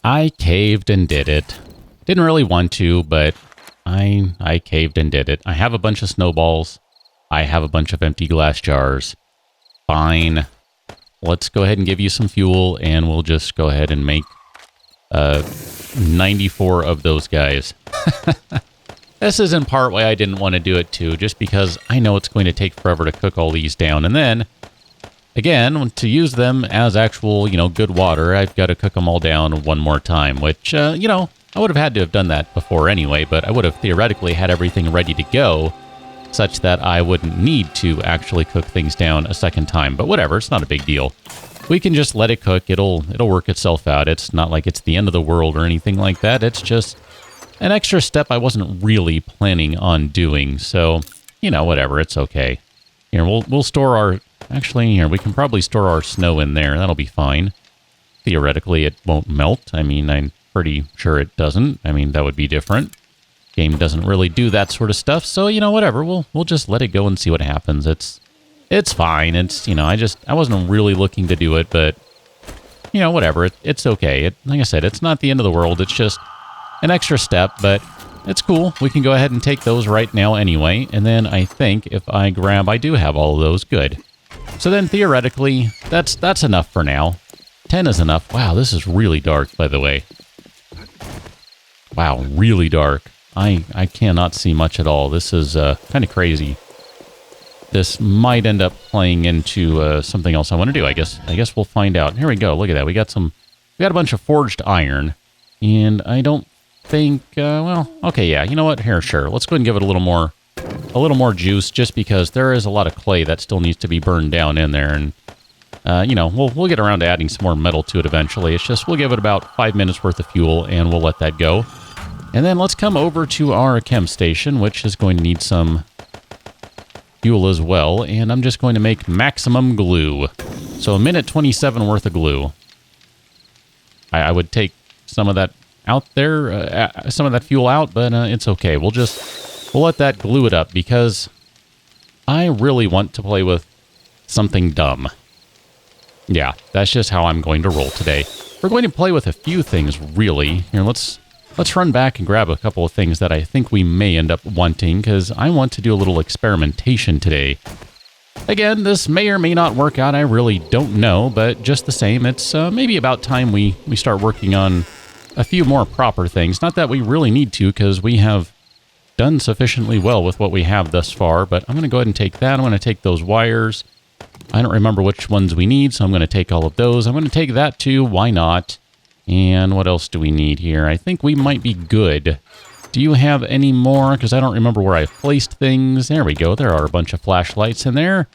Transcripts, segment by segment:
I caved and did it. Didn't really want to, but I caved and did it. I have a bunch of snowballs. I have a bunch of empty glass jars. Fine. Let's go ahead and give you some fuel, and we'll just go ahead and make 94 of those guys. This is in part why I didn't want to do it too, just because I know it's going to take forever to cook all these down. And then, again, to use them as actual, good water, I've got to cook them all down one more time, which, I would have had to have done that before anyway, but I would have theoretically had everything ready to go, such that I wouldn't need to actually cook things down a second time. But whatever, it's not a big deal. We can just let it cook. It'll work itself out. It's not like it's the end of the world or anything like that. It's just an extra step I wasn't really planning on doing. So, whatever, it's okay. Here, we'll store our... Actually, here, we can probably store our snow in there. That'll be fine. Theoretically, it won't melt. I mean, I'm pretty sure it doesn't. I mean, that would be different. Game doesn't really do that sort of stuff, so, whatever. We'll just let it go and see what happens. It's fine. It's, I wasn't really looking to do it, but, whatever. It's okay. Like I said, it's not the end of the world. It's just an extra step, but it's cool. We can go ahead and take those right now anyway, and then I think if I do have all of those. Good. So then, theoretically, that's enough for now. 10 is enough. Wow, this is really dark, by the way. Wow, really dark. I cannot see much at all. This is kind of crazy. This might end up playing into something else I want to do. I guess we'll find out. Here we go. Look at that. We got a bunch of forged iron, and I don't think. Well, okay, yeah. You know what? Here, sure. Let's go ahead and give it a little more juice, just because there is a lot of clay that still needs to be burned down in there, and we'll get around to adding some more metal to it eventually. It's just we'll give it about 5 minutes worth of fuel, and we'll let that go. And then let's come over to our chem station, which is going to need some fuel as well. And I'm just going to make maximum glue. So 1:27 worth of glue. I would take some of that out there, some of that fuel out, but it's okay. We'll let that glue it up, because I really want to play with something dumb. Yeah, that's just how I'm going to roll today. We're going to play with a few things, really. Here, let's run back and grab a couple of things that I think we may end up wanting, because I want to do a little experimentation today. Again, this may or may not work out. I really don't know, but just the same, it's maybe about time we start working on a few more proper things. Not that we really need to, because we have done sufficiently well with what we have thus far, but I'm going to go ahead and take that. I'm going to take those wires. I don't remember which ones we need, so I'm going to take all of those. I'm going to take that too. Why not? And what else do we need here? I think we might be good. Do you have any more? Because I don't remember where I placed things. There we go. There are a bunch of flashlights in there.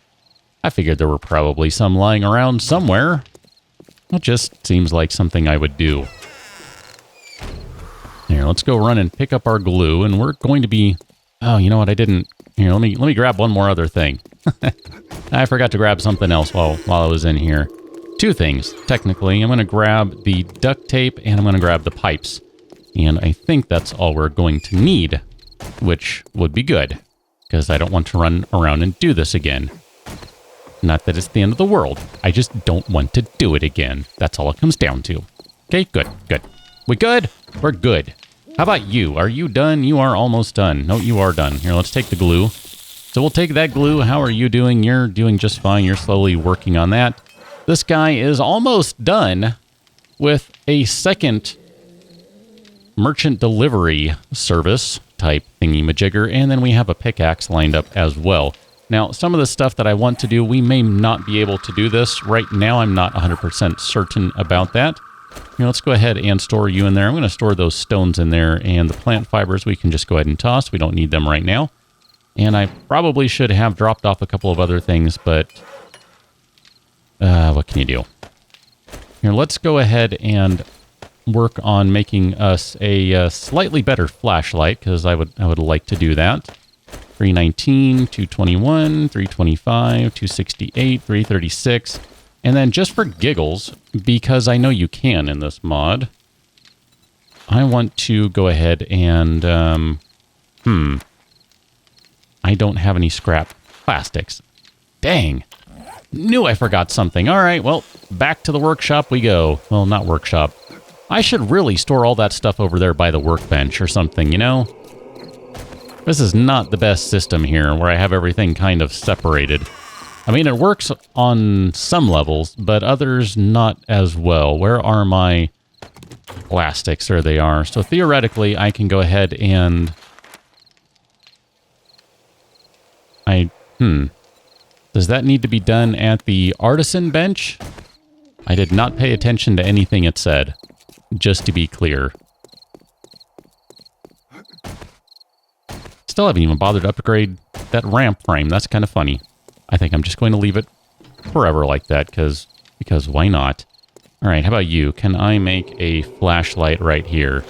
I figured there were probably some lying around somewhere. It just seems like something I would do. Here, let's go run and pick up our glue, and we're going to be... Oh, you know what? I didn't... Here, let me grab one more other thing. I forgot to grab something else while I was in here. Two things, technically. I'm going to grab the duct tape, and I'm going to grab the pipes. And I think that's all we're going to need, which would be good, because I don't want to run around and do this again. Not that it's the end of the world. I just don't want to do it again. That's all it comes down to. Okay, good. We good? We're good. How about you? Are you done? You are almost done. No, you are done. Here, let's take the glue. So we'll take that glue. How are you doing? You're doing just fine. You're slowly working on that. This guy is almost done with a second merchant delivery service type thingy-majigger, and then we have a pickaxe lined up as well. Now, some of the stuff that I want to do, we may not be able to do this right now. I'm not 100% certain about that. Here, let's go ahead and store you in there. I'm going to store those stones in there, and the plant fibers we can just go ahead and toss. We don't need them right now. And I probably should have dropped off a couple of other things, but what can you do? Here, let's go ahead and work on making us a slightly better flashlight, because I would like to do that. 319, 221, 325, 268, 336. And then just for giggles, because I know you can in this mod, I want to go ahead and, I don't have any scrap plastics. Dang. Knew I forgot something. All right, well, back to the workshop we go. Well, not workshop. I should really store all that stuff over there by the workbench or something, you know? This is not the best system here, where I have everything kind of separated. I mean, it works on some levels, but others not as well. Where are my plastics? There they are. So theoretically, I can go ahead and... Does that need to be done at the artisan bench? I did not pay attention to anything it said, just to be clear. Still haven't even bothered to upgrade that ramp frame. That's kind of funny. I think I'm just going to leave it forever like that, because why not? All right, how about you? Can I make a flashlight right here?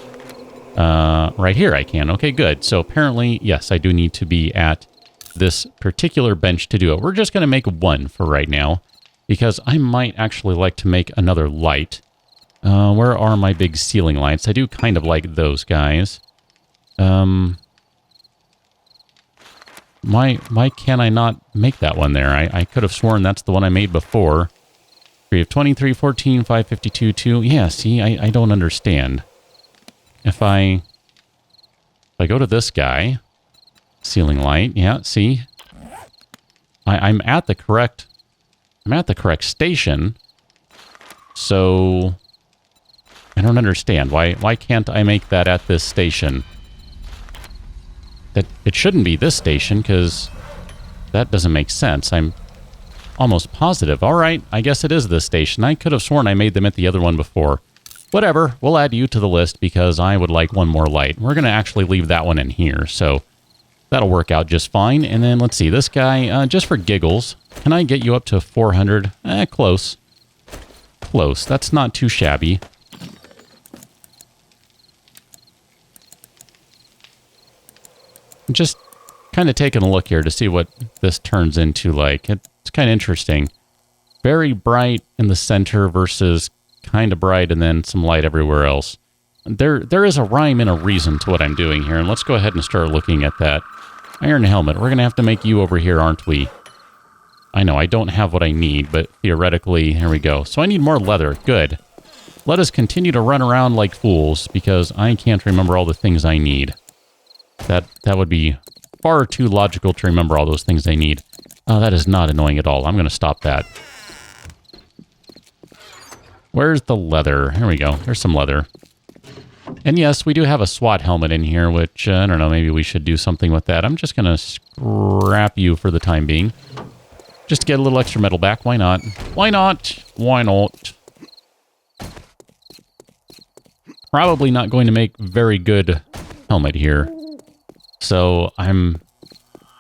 Right here I can. Okay, good. So apparently, yes, I do need to be at this particular bench to do it. We're just going to make one for right now, because I might actually like to make another light. Where are my big ceiling lights? I do kind of like those guys. Why can I not make that one there? I could have sworn that's the one I made before. 3 of 23, 14, 552, 2. Yeah, see, I don't understand. If I go to this guy, ceiling light, yeah, see? I'm at the correct station. So I don't understand. Why can't I make that at this station? It shouldn't be this station, because that doesn't make sense. I'm almost positive. All right, I guess it is this station. I could have sworn I made them at the other one before. Whatever, we'll add you to the list, because I would like one more light. We're going to actually leave that one in here, so that'll work out just fine. And then, let's see, this guy, just for giggles, can I get you up to 400? Close. Close. That's not too shabby. Just kind of taking a look here to see what this turns into like. It's kind of interesting. Very bright in the center versus kind of bright and then some light everywhere else. There is a rhyme and a reason to what I'm doing here, and let's go ahead and start looking at that. Iron helmet. We're going to have to make you over here, aren't we? I know, I don't have what I need, but theoretically, here we go. So I need more leather. Good. Let us continue to run around like fools, because I can't remember all the things I need. That would be far too logical to remember all those things I need. Oh, that is not annoying at all. I'm going to stop that. Where's the leather? Here we go. There's some leather. And yes, we do have a SWAT helmet in here, which, I don't know, maybe we should do something with that. I'm just going to scrap you for the time being. Just to get a little extra metal back. Why not? Why not? Why not? Probably not going to make very good helmet here. So I'm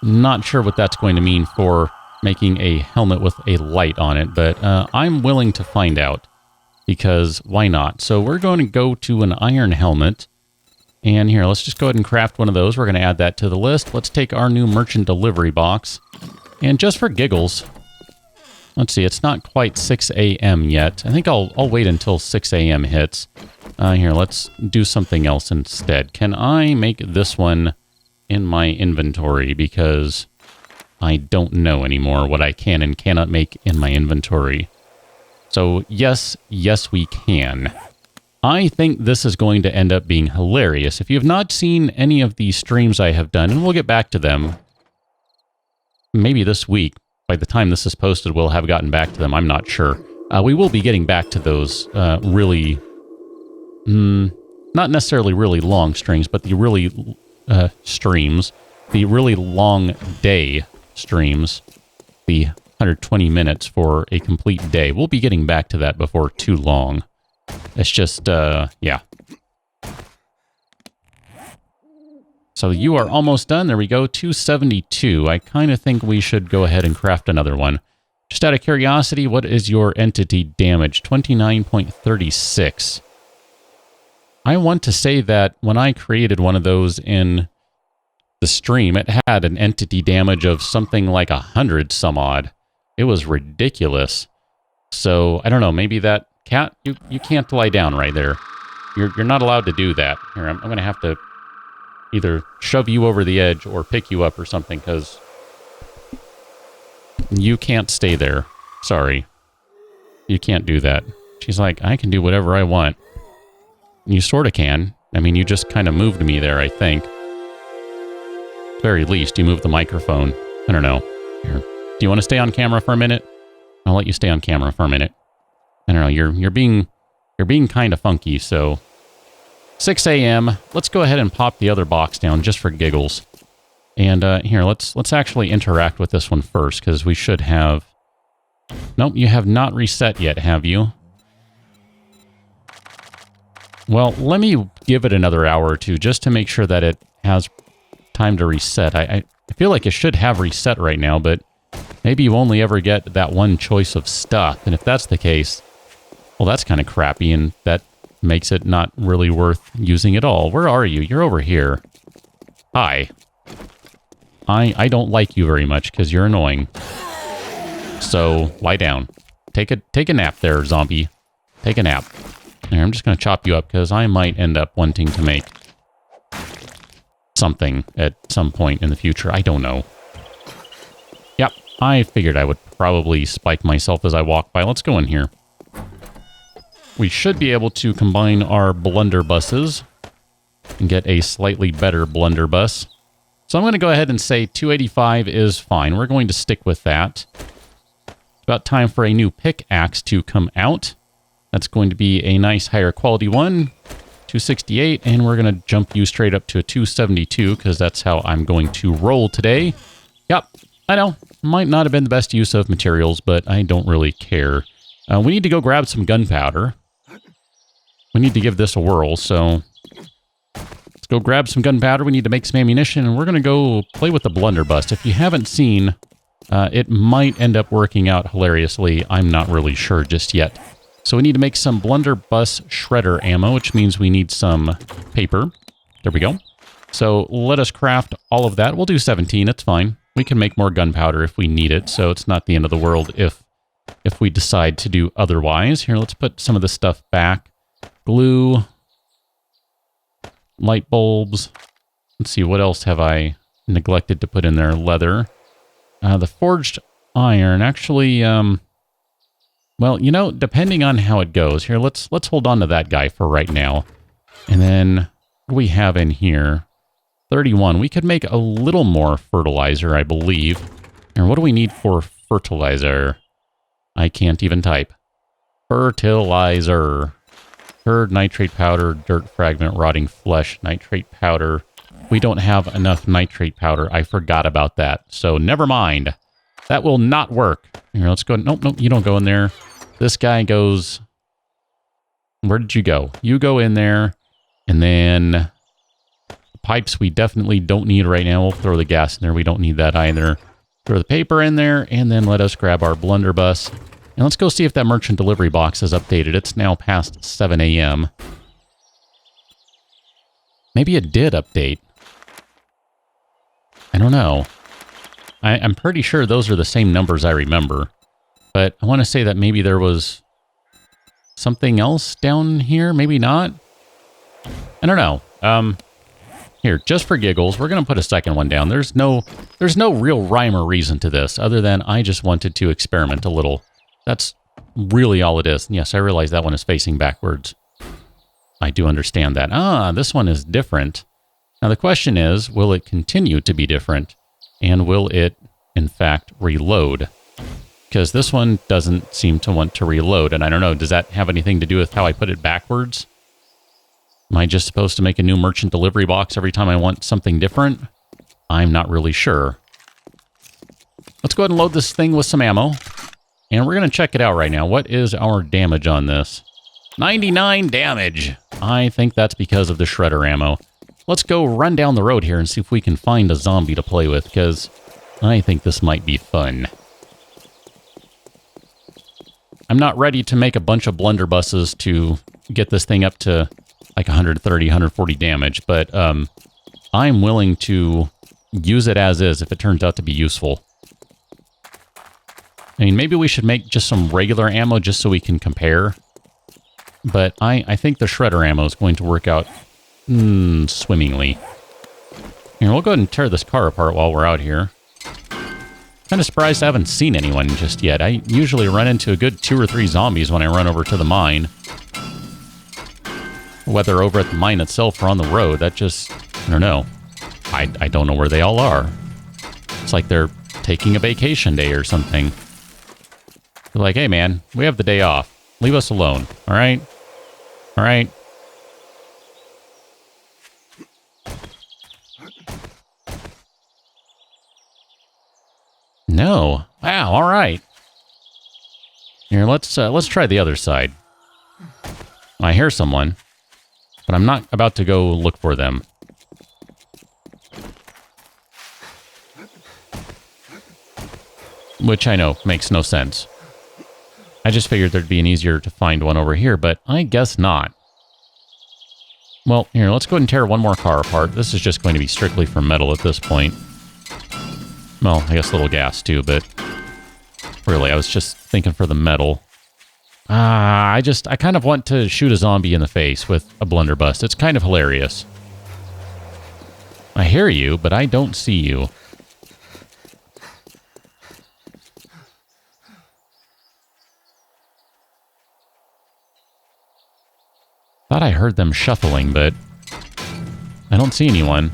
not sure what that's going to mean for making a helmet with a light on it, but I'm willing to find out, because why not? So we're going to go to an iron helmet, and here, let's just go ahead and craft one of those. We're going to add that to the list. Let's take our new merchant delivery box, and just for giggles, let's see, it's not quite 6 a.m. yet. I think I'll wait until 6 a.m. hits. Here, let's do something else instead. Can I make this one in my inventory, because I don't know anymore what I can and cannot make in my inventory. So yes, we can. I think this is going to end up being hilarious. If you have not seen any of the streams I have done, and we'll get back to them maybe this week, by the time this is posted, we'll have gotten back to them, I'm not sure. We will be getting back to those really, not necessarily really long streams, but the really streams, the really long day streams, the 120 minutes for a complete day. We'll be getting back to that before too long. It's just, yeah. So you are almost done. There we go, 272. I kind of think we should go ahead and craft another one. Just out of curiosity, what is your entity damage? 29.36. I want to say that when I created one of those in the stream, it had an entity damage of something like 100 some odd. It was ridiculous. So, I don't know, maybe that cat, you can't lie down right there. You're not allowed to do that. Here, I'm going to have to either shove you over the edge or pick you up or something, because you can't stay there. Sorry. You can't do that. She's like, I can do whatever I want. You sort of can. I mean, you just kind of moved me there, I think. At the very least, you moved the microphone. I don't know. Here. Do you want to stay on camera for a minute? I'll let you stay on camera for a minute. I don't know. You're being kind of funky, so 6 a.m. Let's go ahead and pop the other box down just for giggles. And here, let's actually interact with this one first, because we should have... Nope, you have not reset yet, have you? Well, let me give it another hour or two just to make sure that it has time to reset. I feel like it should have reset right now, but maybe you only ever get that one choice of stuff. And if that's the case, well, that's kind of crappy, and that makes it not really worth using at all. Where are you? You're over here. Hi. I don't like you very much because you're annoying. So, lie down. Take a nap there, zombie. Take a nap. Here, I'm just going to chop you up because I might end up wanting to make something at some point in the future. I don't know. Yep, I figured I would probably spike myself as I walk by. Let's go in here. We should be able to combine our blunderbusses and get a slightly better blunderbuss. So I'm going to go ahead and say 285 is fine. We're going to stick with that. It's about time for a new pickaxe to come out. That's going to be a nice higher quality one, 268, and we're going to jump you straight up to a 272 because that's how I'm going to roll today. Yep, I know, might not have been the best use of materials, but I don't really care. We need to go grab some gunpowder. We need to give this a whirl, so let's go grab some gunpowder. We need to make some ammunition, and we're going to go play with the blunderbuss. If you haven't seen, it might end up working out hilariously. I'm not really sure just yet. So we need to make some blunderbuss shredder ammo, which means we need some paper. There we go. So let us craft all of that. We'll do 17. It's fine. We can make more gunpowder if we need it, so it's not the end of the world if we decide to do otherwise. Here, let's put some of this stuff back. Glue. Light bulbs. Let's see, what else have I neglected to put in there? Leather. The forged iron. Actually, well, you know, depending on how it goes. Here, let's hold on to that guy for right now. And then, what do we have in here? 31. We could make a little more fertilizer, I believe. And what do we need for fertilizer? I can't even type. Fertilizer. Herd, nitrate powder, dirt fragment, rotting flesh, nitrate powder. We don't have enough nitrate powder. I forgot about that. So never mind. That will not work. Here, let's go. Nope, nope, you don't go in there. This guy goes... Where did you go? You go in there. And then... The pipes we definitely don't need right now. We'll throw the gas in there. We don't need that either. Throw the paper in there. And then let us grab our blunderbuss. And let's go see if that merchant delivery box is updated. It's now past 7 a.m. Maybe it did update. I don't know. I'm pretty sure those are the same numbers I remember. But I want to say that maybe there was something else down here. Maybe not. I don't know. Here, just for giggles, we're going to put a second one down. There's no real rhyme or reason to this other than I just wanted to experiment a little. That's really all it is. And yes, I realize that one is facing backwards. I do understand that. Ah, this one is different. Now the question is, will it continue to be different? And will it, in fact, reload? Because this one doesn't seem to want to reload. And I don't know, does that have anything to do with how I put it backwards? Am I just supposed to make a new merchant delivery box every time I want something different? I'm not really sure. Let's go ahead and load this thing with some ammo. And we're going to check it out right now. What is our damage on this? 99 damage. I think that's because of the shredder ammo. Let's go run down the road here and see if we can find a zombie to play with, because I think this might be fun. I'm not ready to make a bunch of blunderbusses to get this thing up to like 130, 140 damage, but I'm willing to use it as is if it turns out to be useful. I mean, maybe we should make just some regular ammo just so we can compare. But I think the shredder ammo is going to work out swimmingly. Here, we'll go ahead and tear this car apart while we're out here. Kind of surprised I haven't seen anyone just yet. I usually run into a good 2 or 3 zombies when I run over to the mine. Whether over at the mine itself or on the road, that just, I don't know. I don't know where they all are. It's like they're taking a vacation day or something. They're like, hey man, we have the day off. Leave us alone, all right? All right? No. Wow, all right. Here, let's try the other side. I hear someone, but I'm not about to go look for them. Which I know makes no sense. I just figured there'd be an easier to find one over here, but I guess not. Well, here, let's go ahead and tear one more car apart. This is just going to be strictly for metal at this point. Well, I guess a little gas too, but really, I was just thinking for the metal. I kind of want to shoot a zombie in the face with a blunderbuss. It's kind of hilarious. I hear you, but I don't see you. Thought I heard them shuffling, but I don't see anyone.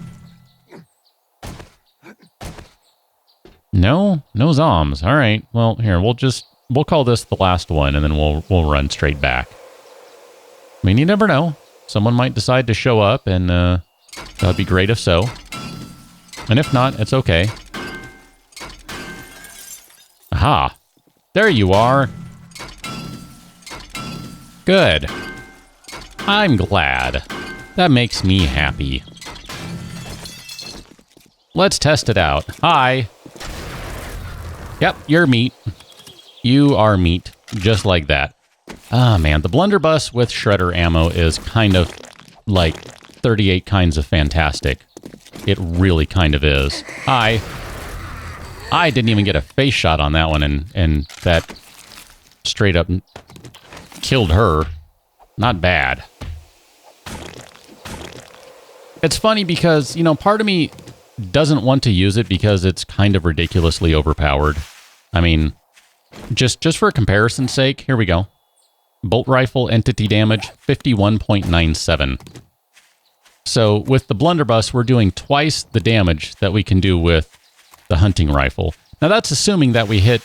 No zombs. All right. Well, here, we'll call this the last one, and then we'll run straight back. I mean, you never know. Someone might decide to show up, and that'd be great if so. And if not, it's okay. Aha. There you are. Good. I'm glad. That makes me happy. Let's test it out. Hi. Yep, you're meat. You are meat. Just like that. Ah, man. The blunderbuss with shredder ammo is kind of like 38 kinds of fantastic. It really kind of is. Hi. I didn't even get a face shot on that one, and that straight up killed her. Not bad. It's funny because, you know, part of me doesn't want to use it because it's kind of ridiculously overpowered. I mean, just for comparison's sake, here we go. Bolt rifle entity damage, 51.97. So with the blunderbuss, we're doing twice the damage that we can do with the hunting rifle. Now that's assuming that we hit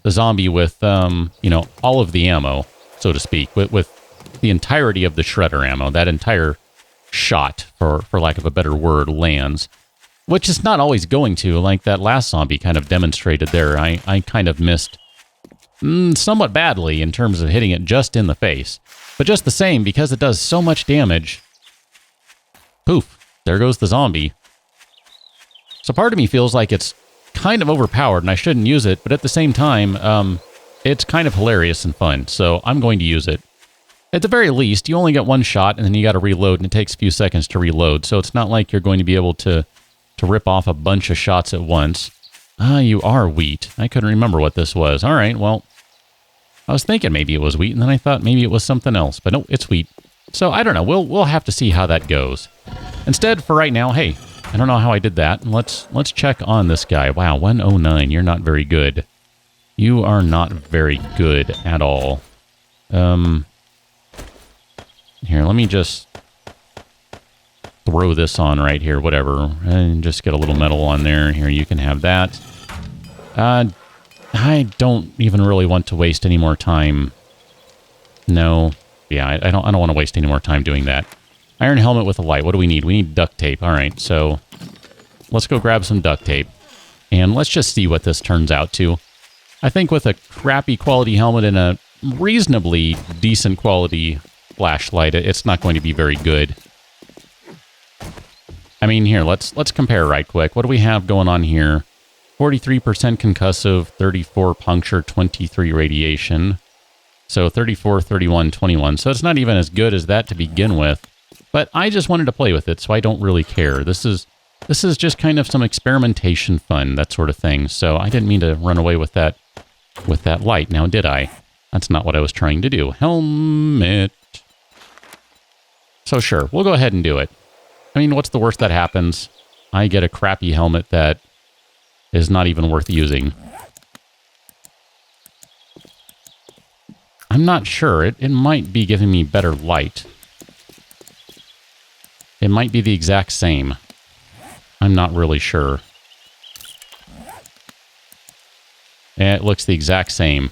the zombie with, you know, all of the ammo, so to speak, with the entirety of the shredder ammo. That entire shot, for lack of a better word, lands. Which is not always going to, like that last zombie kind of demonstrated there. I kind of missed somewhat badly in terms of hitting it just in the face. But just the same, because it does so much damage, poof, there goes the zombie. So part of me feels like it's kind of overpowered and I shouldn't use it, but at the same time, it's kind of hilarious and fun, so I'm going to use it. At the very least, you only get one shot and then you got to reload, and it takes a few seconds to reload, so it's not like you're going to be able to rip off a bunch of shots at once. Ah, you are wheat. I couldn't remember what this was. All right, well, I was thinking maybe it was wheat, and then I thought maybe it was something else, but no, it's wheat. So I don't know. We'll have to see how that goes. Instead, for right now, hey, I don't know how I did that. Let's check on this guy. Wow, 109. You're not very good. You are not very good at all. Here, let me just throw this on right here, whatever, and just get a little metal on there. Here, you can have that. I don't even really want to waste any more time. No. Yeah, I don't want to waste any more time doing that. Iron helmet with a light. What do we need? We need duct tape. All right, so let's go grab some duct tape, and let's just see what this turns out to. I think with a crappy quality helmet and a reasonably decent quality flashlight, it's not going to be very good. I mean, here, let's compare right quick. What do we have going on here? 43% concussive, 34 puncture, 23 radiation. So 34, 31, 21. So it's not even as good as that to begin with. But I just wanted to play with it, so I don't really care. This is just kind of some experimentation fun, that sort of thing. So I didn't mean to run away with that light, now did I? That's not what I was trying to do. Helmet. So sure, we'll go ahead and do it. I mean, what's the worst that happens? I get a crappy helmet that is not even worth using. I'm not sure. It might be giving me better light. might be the exact same. I'm not really sure. It looks the exact same,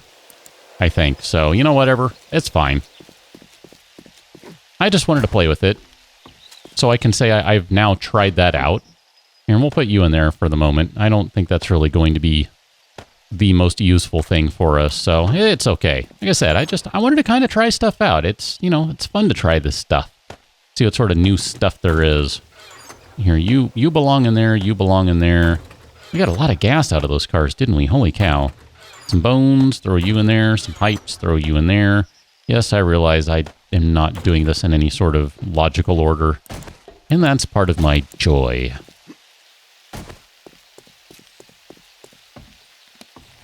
I think. So, you know, whatever. It's fine. I just wanted to play with it. So I can say I've now tried that out. Here, and we'll put you in there for the moment. I don't think that's really going to be the most useful thing for us, so it's okay. Like I said, I wanted to kind of try stuff out. It's, you know, it's fun to try this stuff. See what sort of new stuff there is. Here, you belong in there, you belong in there. We got a lot of gas out of those cars, didn't we? Holy cow. Some bones, throw you in there. Some pipes, throw you in there. Yes, I realize I am not doing this in any sort of logical order, and that's part of my joy.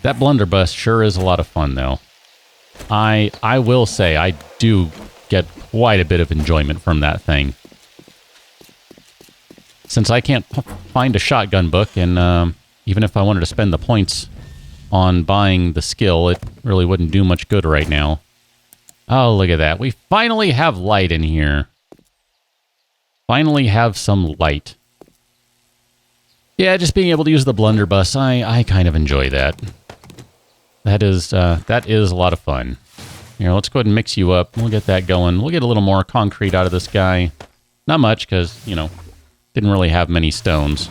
That blunderbuss sure is a lot of fun, though. I will say I do get quite a bit of enjoyment from that thing. Since I can't find a shotgun book, and even if I wanted to spend the points on buying the skill, it really wouldn't do much good right now. Oh, look at that. We finally have light in here. Finally have some light. Yeah, just being able to use the blunderbuss, I kind of enjoy that. That is a lot of fun. Here, let's go ahead and mix you up. We'll get that going. We'll get a little more concrete out of this guy. Not much, because, you know, didn't really have many stones.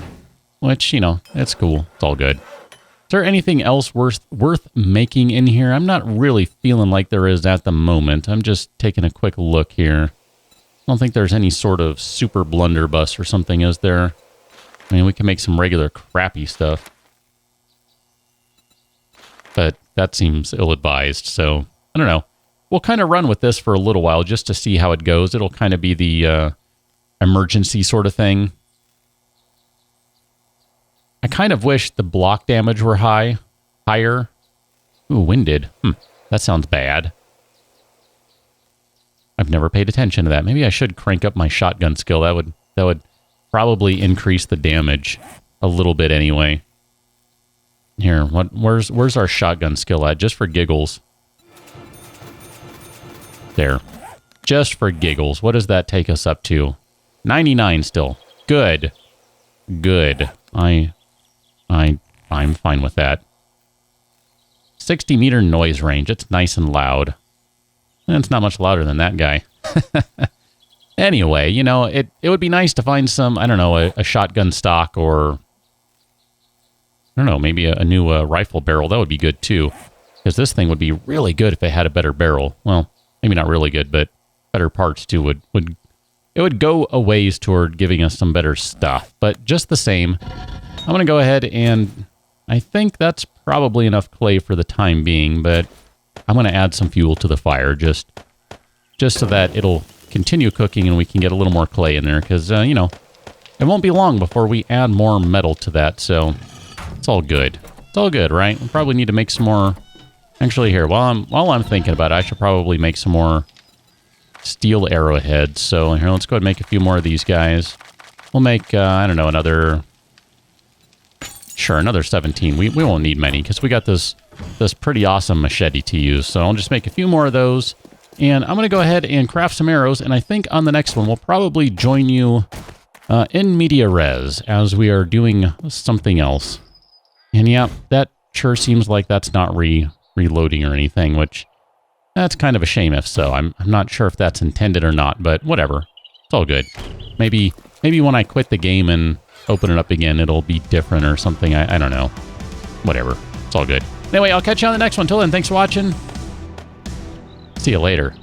Which, you know, it's cool. It's all good. Is there anything else worth making in here? I'm not really feeling like there is at the moment. I'm just taking a quick look here. I don't think there's any sort of super blunderbuss or something, is there? I mean, we can make some regular crappy stuff. But that seems ill-advised, so I don't know. We'll kind of run with this for a little while just to see how it goes. It'll kind of be the emergency sort of thing. I kind of wish the block damage were higher. Ooh, winded. That sounds bad. I've never paid attention to that. Maybe I should crank up my shotgun skill. That would probably increase the damage a little bit anyway. Here, where's our shotgun skill at? Just for giggles. There. Just for giggles. What does that take us up to? 99 still. Good. Good. I'm fine with that. 60 meter noise range. It's nice and loud. And it's not much louder than that guy. Anyway, you know, it would be nice to find some, I don't know, a shotgun stock, or I don't know, maybe a new rifle barrel. That would be good too. Because this thing would be really good if it had a better barrel. Well, maybe not really good, but better parts too it would go a ways toward giving us some better stuff. But just the same, I'm going to go ahead and I think that's probably enough clay for the time being, but I'm going to add some fuel to the fire just so that it'll continue cooking and we can get a little more clay in there, because, you know, it won't be long before we add more metal to that, so it's all good. It's all good, right? We probably need to make some more. Actually, here, while I'm thinking about it, I should probably make some more steel arrowheads. So here, let's go ahead and make a few more of these guys. We'll make, I don't know, another 17. We won't need many because we got this pretty awesome machete to use. So I'll just make a few more of those. And I'm going to go ahead and craft some arrows. And I think on the next one, we'll probably join you in media res as we are doing something else. And yeah, that sure seems like that's not reloading or anything, which that's kind of a shame if so. I'm not sure if that's intended or not, but whatever. It's all good. Maybe when I quit the game and open it up again, it'll be different or something. I don't know. Whatever. It's all good. Anyway, I'll catch you on the next one. Till then, thanks for watching. See you later.